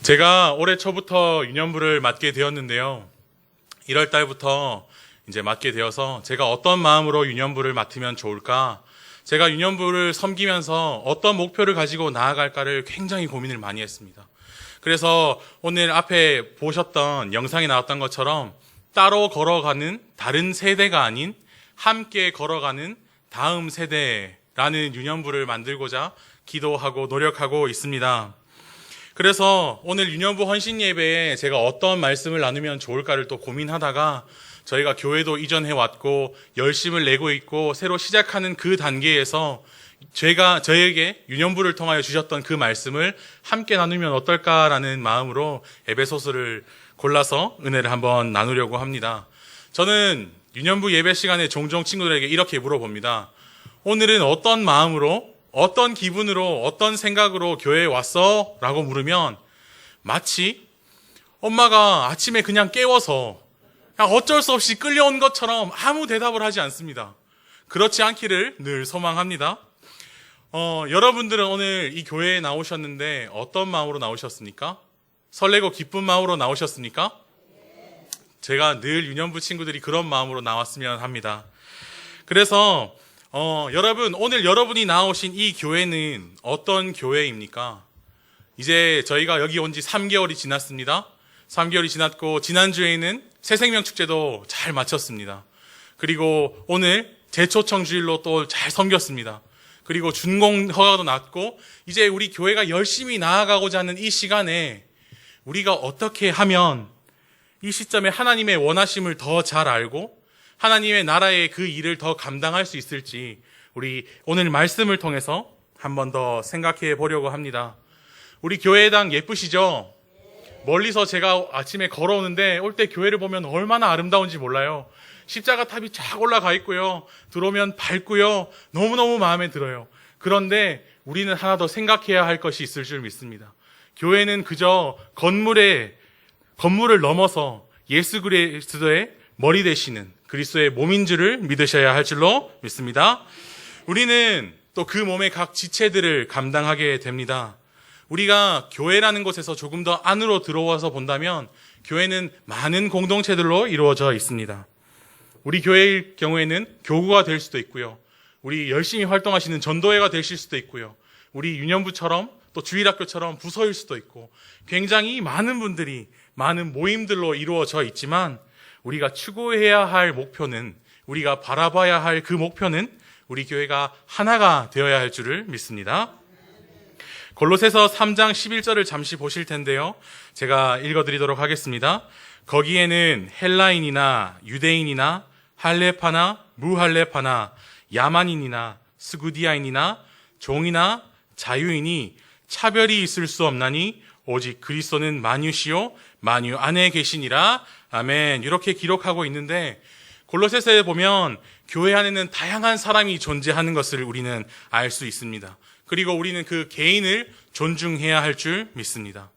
제가 올해 초부터 유년부를 맡게 되었는데요. 1월 달부터 이제 맡게 되어서 제가 어떤 마음으로 유년부를 맡으면 좋을까? 제가 유년부를 섬기면서 어떤 목표를 가지고 나아갈까를 굉장히 고민을 많이 했습니다. 그래서 오늘 앞에 보셨던 영상에 나왔던 것처럼 따로 걸어가는 다른 세대가 아닌 함께 걸어가는 다음 세대라는 유년부를 만들고자 기도하고 노력하고 있습니다. 그래서 오늘 유년부 헌신 예배에 제가 어떤 말씀을 나누면 좋을까를 또 고민하다가 저희가 교회도 이전해 왔고 열심을 내고 있고 새로 시작하는 그 단계에서 저에게 유년부를 통하여 주셨던 그 말씀을 함께 나누면 어떨까라는 마음으로 에베소서를 골라서 은혜를 한번 나누려고 합니다. 저는 유년부 예배 시간에 종종 친구들에게 이렇게 물어봅니다. 오늘은 어떤 마음으로, 어떤 기분으로, 어떤 생각으로 교회에 왔어? 라고 물으면 마치 엄마가 아침에 그냥 깨워서 그냥 어쩔 수 없이 끌려온 것처럼 아무 대답을 하지 않습니다. 그렇지 않기를 늘 소망합니다. 여러분들은 오늘 이 교회에 나오셨는데 어떤 마음으로 나오셨습니까? 설레고 기쁜 마음으로 나오셨습니까? 제가 늘 유년부 친구들이 그런 마음으로 나왔으면 합니다. 그래서 여러분, 오늘 여러분이 나오신 이 교회는 어떤 교회입니까? 이제 저희가 여기 온 지 3개월이 지났습니다. 3개월이 지났고 지난주에는 새생명축제도 잘 마쳤습니다. 그리고 오늘 재초청 주일로 또 잘 섬겼습니다. 그리고 준공 허가도 났고 이제 우리 교회가 열심히 나아가고자 하는 이 시간에 우리가 어떻게 하면 이 시점에 하나님의 원하심을 더 잘 알고 하나님의 나라의 그 일을 더 감당할 수 있을지 우리 오늘 말씀을 통해서 한 번 더 생각해 보려고 합니다. 우리 교회당 예쁘시죠? 멀리서 제가 아침에 걸어오는데 올 때 교회를 보면 얼마나 아름다운지 몰라요. 십자가 탑이 쫙 올라가 있고요. 들어오면 밝고요. 너무너무 마음에 들어요. 그런데 우리는 하나 더 생각해야 할 것이 있을 줄 믿습니다. 교회는 그저 건물을 넘어서 예수 그리스도의 머리 되시는 그리스도의 몸인 줄을 믿으셔야 할 줄로 믿습니다. 우리는 또 그 몸의 각 지체들을 감당하게 됩니다. 우리가 교회라는 곳에서 조금 더 안으로 들어와서 본다면 교회는 많은 공동체들로 이루어져 있습니다. 우리 교회의 경우에는 교구가 될 수도 있고요. 우리 열심히 활동하시는 전도회가 되실 수도 있고요. 우리 유년부처럼 또 주일학교처럼 부서일 수도 있고 굉장히 많은 분들이 많은 모임들로 이루어져 있지만 우리가 추구해야 할 목표는 우리가 바라봐야 할 그 목표는 우리 교회가 하나가 되어야 할 줄을 믿습니다. 골로새서 3장 11절을 잠시 보실 텐데요. 제가 읽어드리도록 하겠습니다. 거기에는 헬라인이나 유대인이나 할레파나 무할레파나 야만인이나 스구디아인이나 종이나 자유인이 차별이 있을 수 없나니 오직 그리스도는 만유시요 만유 안에 계시니라. 아멘. 이렇게 기록하고 있는데 골로새서에 보면 교회 안에는 다양한 사람이 존재하는 것을 우리는 알 수 있습니다. 그리고 우리는 그 개인을 존중해야 할 줄 믿습니다.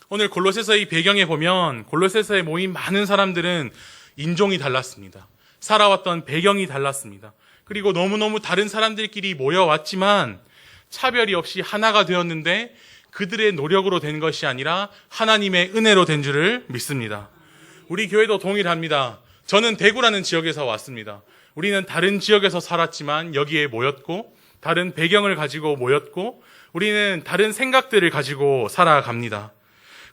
오늘 골로새서의 배경에 보면 골로새서에 모인 많은 사람들은 인종이 달랐습니다. 살아왔던 배경이 달랐습니다. 그리고 너무너무 다른 사람들끼리 모여왔지만 차별이 없이 하나가 되었는데 그들의 노력으로 된 것이 아니라 하나님의 은혜로 된 줄을 믿습니다. 우리 교회도 동일합니다. 저는 대구라는 지역에서 왔습니다. 우리는 다른 지역에서 살았지만 여기에 모였고 다른 배경을 가지고 모였고 우리는 다른 생각들을 가지고 살아갑니다.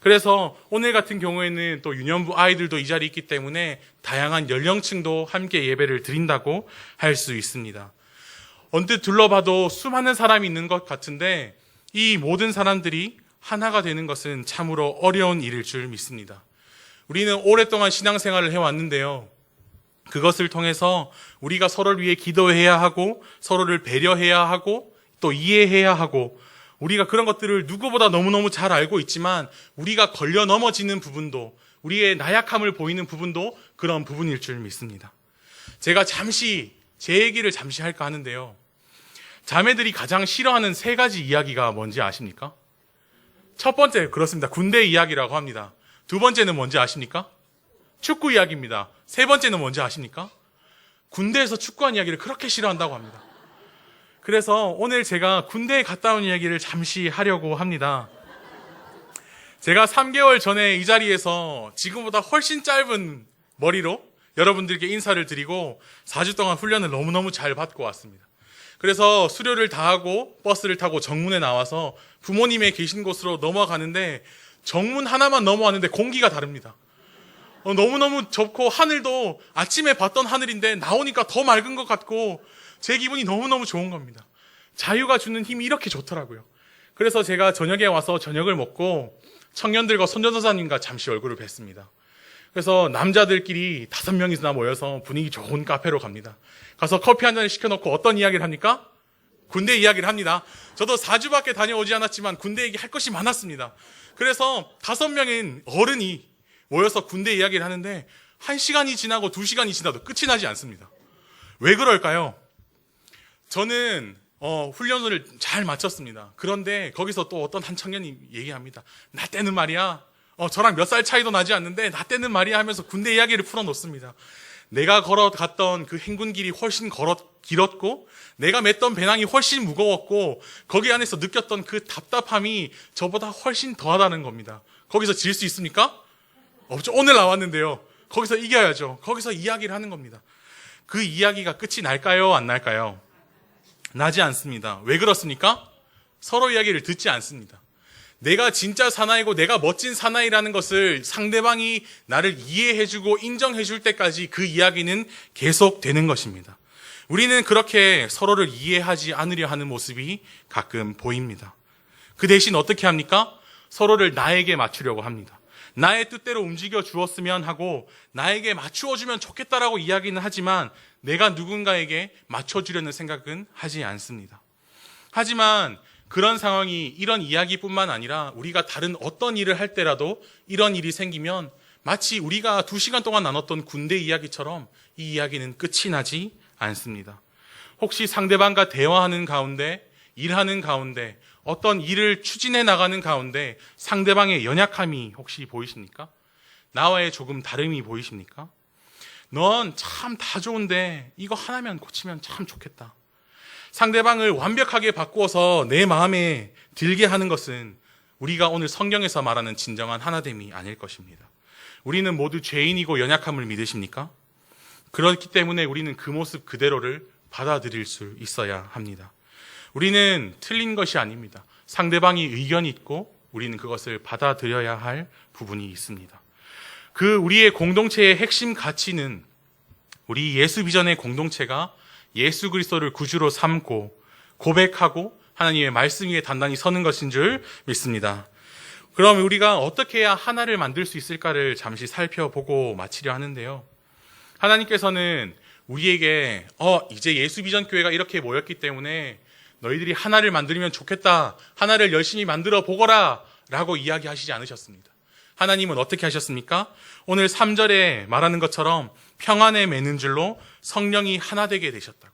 그래서 오늘 같은 경우에는 또 유년부 아이들도 이 자리에 있기 때문에 다양한 연령층도 함께 예배를 드린다고 할 수 있습니다. 언뜻 둘러봐도 수많은 사람이 있는 것 같은데 이 모든 사람들이 하나가 되는 것은 참으로 어려운 일일 줄 믿습니다. 우리는 오랫동안 신앙생활을 해왔는데요. 그것을 통해서 우리가 서로를 위해 기도해야 하고 서로를 배려해야 하고 또 이해해야 하고 우리가 그런 것들을 누구보다 너무너무 잘 알고 있지만 우리가 걸려 넘어지는 부분도 우리의 나약함을 보이는 부분도 그런 부분일 줄 믿습니다. 제가 잠시 제 얘기를 잠시 할까 하는데요. 자매들이 가장 싫어하는 3가지 이야기가 뭔지 아십니까? 첫 번째 그렇습니다. 군대 이야기라고 합니다. 두 번째는 뭔지 아십니까? 축구 이야기입니다. 세 번째는 뭔지 아십니까? 군대에서 축구한 이야기를 그렇게 싫어한다고 합니다. 그래서 오늘 제가 군대에 갔다 온 이야기를 잠시 하려고 합니다. 제가 3개월 전에 이 자리에서 지금보다 훨씬 짧은 머리로 여러분들께 인사를 드리고 4주 동안 훈련을 너무너무 잘 받고 왔습니다. 그래서 수료를 다 하고 버스를 타고 정문에 나와서 부모님의 계신 곳으로 넘어가는데 정문 하나만 넘어왔는데 공기가 다릅니다. 너무너무 좁고 하늘도 아침에 봤던 하늘인데 나오니까 더 맑은 것 같고 제 기분이 너무너무 좋은 겁니다. 자유가 주는 힘이 이렇게 좋더라고요. 그래서 제가 저녁에 와서 저녁을 먹고 청년들과 선전도사님과 잠시 얼굴을 뵀습니다. 그래서 남자들끼리 5명이나 모여서 분위기 좋은 카페로 갑니다. 가서 커피 한 잔을 시켜놓고 어떤 이야기를 합니까? 군대 이야기를 합니다. 저도 4주밖에 다녀오지 않았지만 군대 얘기 할 것이 많았습니다. 그래서 5명인 어른이 모여서 군대 이야기를 하는데 1시간이 지나고 2시간이 지나도 끝이 나지 않습니다. 왜 그럴까요? 저는 훈련을 잘 마쳤습니다. 그런데 거기서 또 어떤 한 청년이 얘기합니다. 나 때는 말이야, 저랑 몇 살 차이도 나지 않는데 나 때는 말이야 하면서 군대 이야기를 풀어놓습니다. 내가 걸어갔던 그 행군길이 훨씬 길었고 내가 맸던 배낭이 훨씬 무거웠고 거기 안에서 느꼈던 그 답답함이 저보다 훨씬 더하다는 겁니다. 거기서 질 수 있습니까? 없죠. 오늘 나왔는데요. 거기서 이겨야죠. 거기서 이야기를 하는 겁니다. 그 이야기가 끝이 날까요? 안 날까요? 나지 않습니다. 왜 그렇습니까? 서로 이야기를 듣지 않습니다. 내가 진짜 사나이고 내가 멋진 사나이라는 것을 상대방이 나를 이해해주고 인정해줄 때까지 그 이야기는 계속되는 것입니다. 우리는 그렇게 서로를 이해하지 않으려 하는 모습이 가끔 보입니다. 그 대신 어떻게 합니까? 서로를 나에게 맞추려고 합니다. 나의 뜻대로 움직여 주었으면 하고 나에게 맞추어 주면 좋겠다라고 이야기는 하지만 내가 누군가에게 맞춰주려는 생각은 하지 않습니다. 하지만 그런 상황이 이런 이야기뿐만 아니라 우리가 다른 어떤 일을 할 때라도 이런 일이 생기면 마치 우리가 2시간 동안 나눴던 군대 이야기처럼 이 이야기는 끝이 나지 않습니다. 혹시 상대방과 대화하는 가운데, 일하는 가운데, 어떤 일을 추진해 나가는 가운데 상대방의 연약함이 혹시 보이십니까? 나와의 조금 다름이 보이십니까? 넌 참 다 좋은데 이거 하나만 고치면 참 좋겠다. 상대방을 완벽하게 바꾸어서 내 마음에 들게 하는 것은 우리가 오늘 성경에서 말하는 진정한 하나됨이 아닐 것입니다. 우리는 모두 죄인이고 연약함을 믿으십니까? 그렇기 때문에 우리는 그 모습 그대로를 받아들일 수 있어야 합니다. 우리는 틀린 것이 아닙니다. 상대방이 의견이 있고 우리는 그것을 받아들여야 할 부분이 있습니다. 그 우리의 공동체의 핵심 가치는 우리 예수 비전의 공동체가 예수 그리스도를 구주로 삼고 고백하고 하나님의 말씀 위에 단단히 서는 것인 줄 믿습니다. 그럼 우리가 어떻게 해야 하나를 만들 수 있을까를 잠시 살펴보고 마치려 하는데요. 하나님께서는 우리에게 이제 예수 비전 교회가 이렇게 모였기 때문에 너희들이 하나를 만들면 좋겠다. 하나를 열심히 만들어 보거라 라고 이야기하시지 않으셨습니다. 하나님은 어떻게 하셨습니까? 오늘 3절에 말하는 것처럼 평안에 매는 줄로 성령이 하나 되게 되셨다고.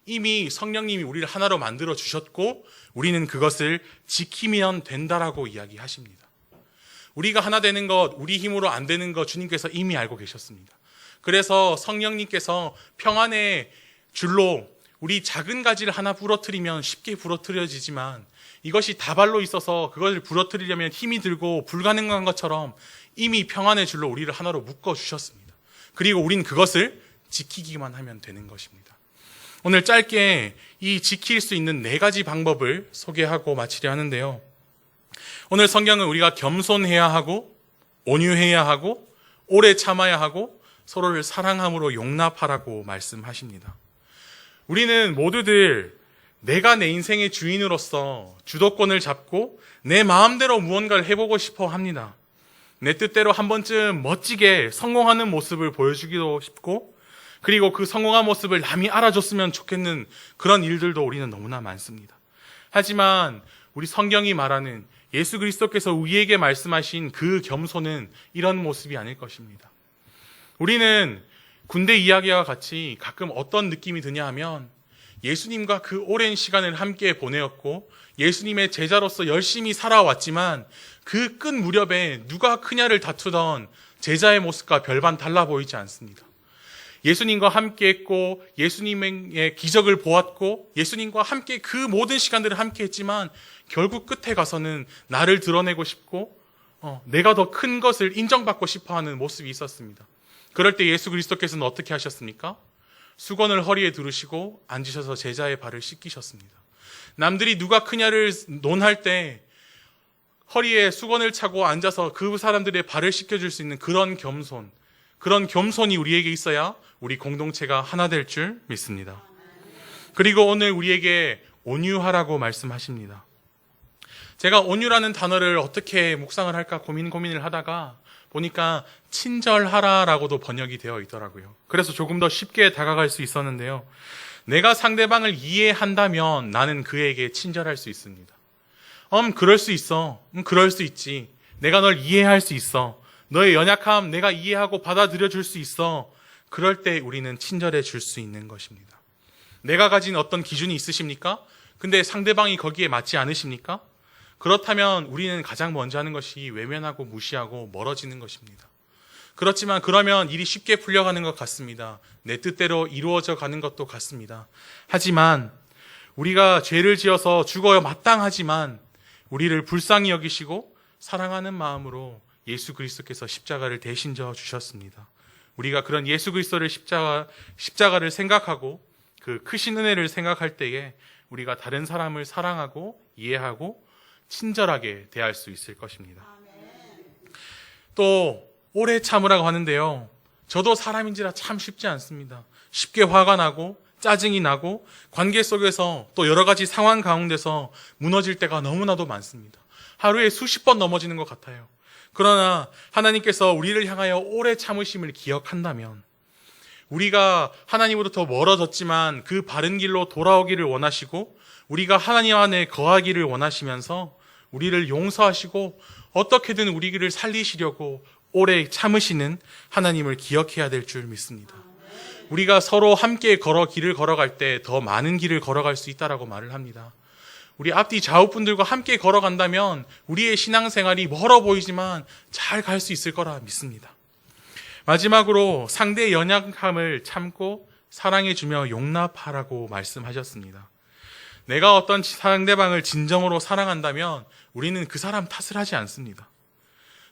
이미 성령님이 우리를 하나로 만들어 주셨고 우리는 그것을 지키면 된다라고 이야기하십니다. 우리가 하나 되는 것, 우리 힘으로 안 되는 것 주님께서 이미 알고 계셨습니다. 그래서 성령님께서 평안의 줄로 우리 작은 가지를 하나 부러뜨리면 쉽게 부러뜨려지지만 이것이 다발로 있어서 그것을 부러뜨리려면 힘이 들고 불가능한 것처럼 이미 평안의 줄로 우리를 하나로 묶어주셨습니다. 그리고 우린 그것을 지키기만 하면 되는 것입니다. 오늘 짧게 이 지킬 수 있는 4가지 방법을 소개하고 마치려 하는데요. 오늘 성경은 우리가 겸손해야 하고 온유해야 하고 오래 참아야 하고 서로를 사랑함으로 용납하라고 말씀하십니다. 우리는 모두들 내가 내 인생의 주인으로서 주도권을 잡고 내 마음대로 무언가를 해보고 싶어 합니다. 내 뜻대로 한 번쯤 멋지게 성공하는 모습을 보여주기도 싶고 그리고 그 성공한 모습을 남이 알아줬으면 좋겠는 그런 일들도 우리는 너무나 많습니다. 하지만 우리 성경이 말하는 예수 그리스도께서 우리에게 말씀하신 그 겸손은 이런 모습이 아닐 것입니다. 우리는 군대 이야기와 같이 가끔 어떤 느낌이 드냐 하면 예수님과 그 오랜 시간을 함께 보내었고 예수님의 제자로서 열심히 살아왔지만 그 끝 무렵에 누가 크냐를 다투던 제자의 모습과 별반 달라 보이지 않습니다. 예수님과 함께 했고 예수님의 기적을 보았고 예수님과 함께 그 모든 시간들을 함께 했지만 결국 끝에 가서는 나를 드러내고 싶고 내가 더 큰 것을 인정받고 싶어하는 모습이 있었습니다. 그럴 때 예수 그리스도께서는 어떻게 하셨습니까? 수건을 허리에 두르시고 앉으셔서 제자의 발을 씻기셨습니다. 남들이 누가 크냐를 논할 때 허리에 수건을 차고 앉아서 그 사람들의 발을 씻겨줄 수 있는 그런 겸손이 우리에게 있어야 우리 공동체가 하나 될 줄 믿습니다. 그리고 오늘 우리에게 온유하라고 말씀하십니다. 제가 온유라는 단어를 어떻게 묵상을 할까 고민을 하다가 보니까 친절하라라고도 번역이 되어 있더라고요. 그래서 조금 더 쉽게 다가갈 수 있었는데요. 내가 상대방을 이해한다면 나는 그에게 친절할 수 있습니다. 그럴 수 있어. 그럴 수 있지. 내가 널 이해할 수 있어. 너의 연약함 내가 이해하고 받아들여 줄 수 있어. 그럴 때 우리는 친절해 줄 수 있는 것입니다. 내가 가진 어떤 기준이 있으십니까? 근데 상대방이 거기에 맞지 않으십니까? 그렇다면 우리는 가장 먼저 하는 것이 외면하고 무시하고 멀어지는 것입니다. 그렇지만 그러면 일이 쉽게 풀려가는 것 같습니다. 내 뜻대로 이루어져 가는 것도 같습니다. 하지만 우리가 죄를 지어서 죽어야 마땅하지만 우리를 불쌍히 여기시고 사랑하는 마음으로 예수 그리스도께서 십자가를 대신 져 주셨습니다. 우리가 그런 예수 그리스도를 십자가를 생각하고 그 크신 은혜를 생각할 때에 우리가 다른 사람을 사랑하고 이해하고 친절하게 대할 수 있을 것입니다. 또 오래 참으라고 하는데요. 저도 사람인지라 참 쉽지 않습니다. 쉽게 화가 나고 짜증이 나고 관계 속에서 또 여러 가지 상황 가운데서 무너질 때가 너무나도 많습니다. 하루에 수십 번 넘어지는 것 같아요. 그러나 하나님께서 우리를 향하여 오래 참으심을 기억한다면 우리가 하나님으로부터 멀어졌지만 그 바른 길로 돌아오기를 원하시고 우리가 하나님 안에 거하기를 원하시면서 우리를 용서하시고 어떻게든 우리를 살리시려고 오래 참으시는 하나님을 기억해야 될 줄 믿습니다. 우리가 서로 함께 길을 걸어갈 때 더 많은 길을 걸어갈 수 있다라고 말을 합니다. 우리 앞뒤 좌우분들과 함께 걸어간다면 우리의 신앙생활이 멀어 보이지만 잘 갈 수 있을 거라 믿습니다. 마지막으로 상대의 연약함을 참고 사랑해주며 용납하라고 말씀하셨습니다. 내가 어떤 상대방을 진정으로 사랑한다면 우리는 그 사람 탓을 하지 않습니다.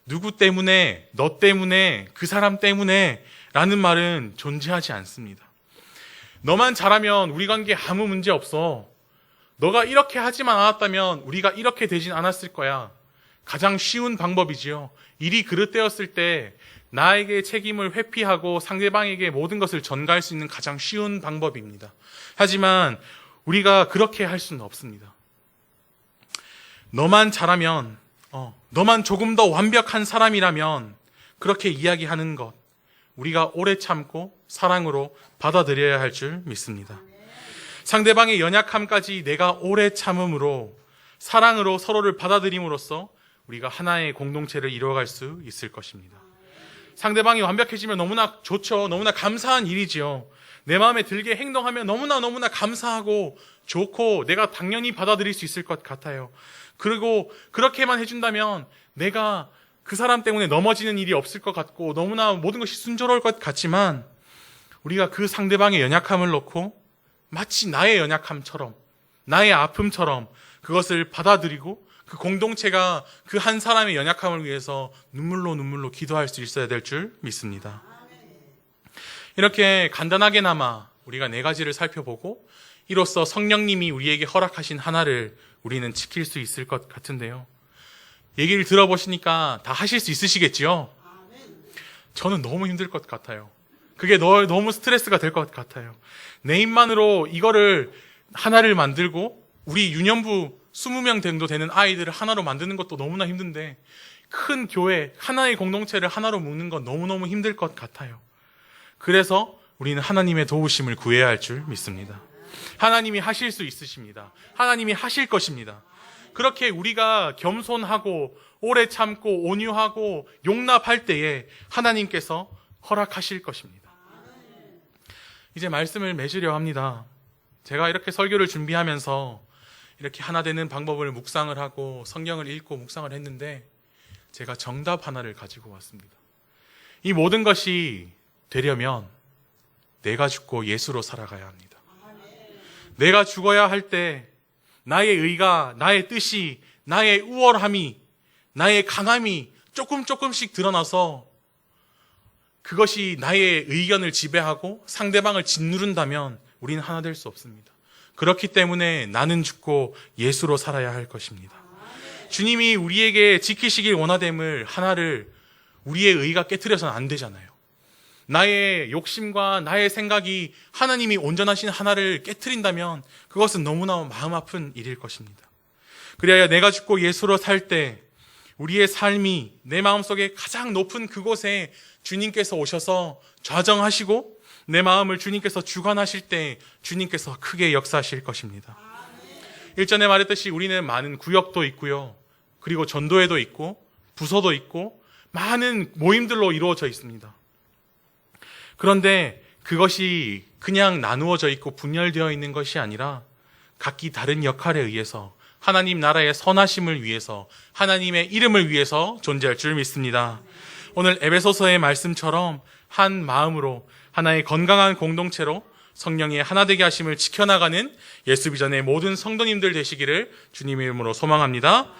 누구 때문에, 너 때문에, 그 사람 때문에 라는 말은 존재하지 않습니다. 너만 잘하면 우리 관계에 아무 문제 없어. 너가 이렇게 하지만 않았다면 우리가 이렇게 되진 않았을 거야. 가장 쉬운 방법이지요. 일이 그릇되었을 때 나에게 책임을 회피하고 상대방에게 모든 것을 전가할 수 있는 가장 쉬운 방법입니다. 하지만 우리가 그렇게 할 수는 없습니다. 너만 잘하면, 너만 조금 더 완벽한 사람이라면 그렇게 이야기하는 것, 우리가 오래 참고 사랑으로 받아들여야 할 줄 믿습니다. 상대방의 연약함까지 내가 오래 참음으로 사랑으로 서로를 받아들임으로써 우리가 하나의 공동체를 이루어갈 수 있을 것입니다. 상대방이 완벽해지면 너무나 좋죠. 너무나 감사한 일이지요. 내 마음에 들게 행동하면 너무나 감사하고 좋고 내가 당연히 받아들일 수 있을 것 같아요. 그리고 그렇게만 해준다면 내가 그 사람 때문에 넘어지는 일이 없을 것 같고 너무나 모든 것이 순조로울 것 같지만 우리가 그 상대방의 연약함을 놓고 마치 나의 연약함처럼 나의 아픔처럼 그것을 받아들이고 그 공동체가 그 한 사람의 연약함을 위해서 눈물로 기도할 수 있어야 될 줄 믿습니다. 이렇게 간단하게나마 우리가 4가지를 살펴보고 이로써 성령님이 우리에게 허락하신 하나를 우리는 지킬 수 있을 것 같은데요. 얘기를 들어보시니까 다 하실 수 있으시겠지요? 저는 너무 힘들 것 같아요. 그게 너무 스트레스가 될 것 같아요. 내 힘만으로 이거를 하나를 만들고 우리 유년부 20명 정도 되는 아이들을 하나로 만드는 것도 너무나 힘든데 큰 교회, 하나의 공동체를 하나로 묶는 건 너무너무 힘들 것 같아요. 그래서 우리는 하나님의 도우심을 구해야 할 줄 믿습니다. 하나님이 하실 수 있으십니다. 하나님이 하실 것입니다. 그렇게 우리가 겸손하고 오래 참고 온유하고 용납할 때에 하나님께서 허락하실 것입니다. 이제 말씀을 맺으려 합니다. 제가 이렇게 설교를 준비하면서 이렇게 하나 되는 방법을 묵상을 하고 성경을 읽고 묵상을 했는데 제가 정답 하나를 가지고 왔습니다. 이 모든 것이 되려면 내가 죽고 예수로 살아가야 합니다. 내가 죽어야 할 때 나의 의가, 나의 뜻이, 나의 우월함이, 나의 강함이 조금씩 드러나서 그것이 나의 의견을 지배하고 상대방을 짓누른다면 우리는 하나 될 수 없습니다. 그렇기 때문에 나는 죽고 예수로 살아야 할 것입니다. 주님이 우리에게 지키시길 원하됨을 하나를 우리의 의가 깨트려서는 안 되잖아요. 나의 욕심과 나의 생각이 하나님이 온전하신 하나를 깨트린다면 그것은 너무나 마음 아픈 일일 것입니다. 그래야 내가 죽고 예수로 살 때 우리의 삶이 내 마음속에 가장 높은 그곳에 주님께서 오셔서 좌정하시고 내 마음을 주님께서 주관하실 때 주님께서 크게 역사하실 것입니다. 일전에 말했듯이 우리는 많은 구역도 있고요. 그리고 전도회도 있고 부서도 있고 많은 모임들로 이루어져 있습니다. 그런데 그것이 그냥 나누어져 있고 분열되어 있는 것이 아니라 각기 다른 역할에 의해서 하나님 나라의 선하심을 위해서 하나님의 이름을 위해서 존재할 줄 믿습니다. 오늘 에베소서의 말씀처럼 한 마음으로 하나의 건강한 공동체로 성령의 하나 되게 하심을 지켜나가는 예수 비전의 모든 성도님들 되시기를 주님의 이름으로 소망합니다.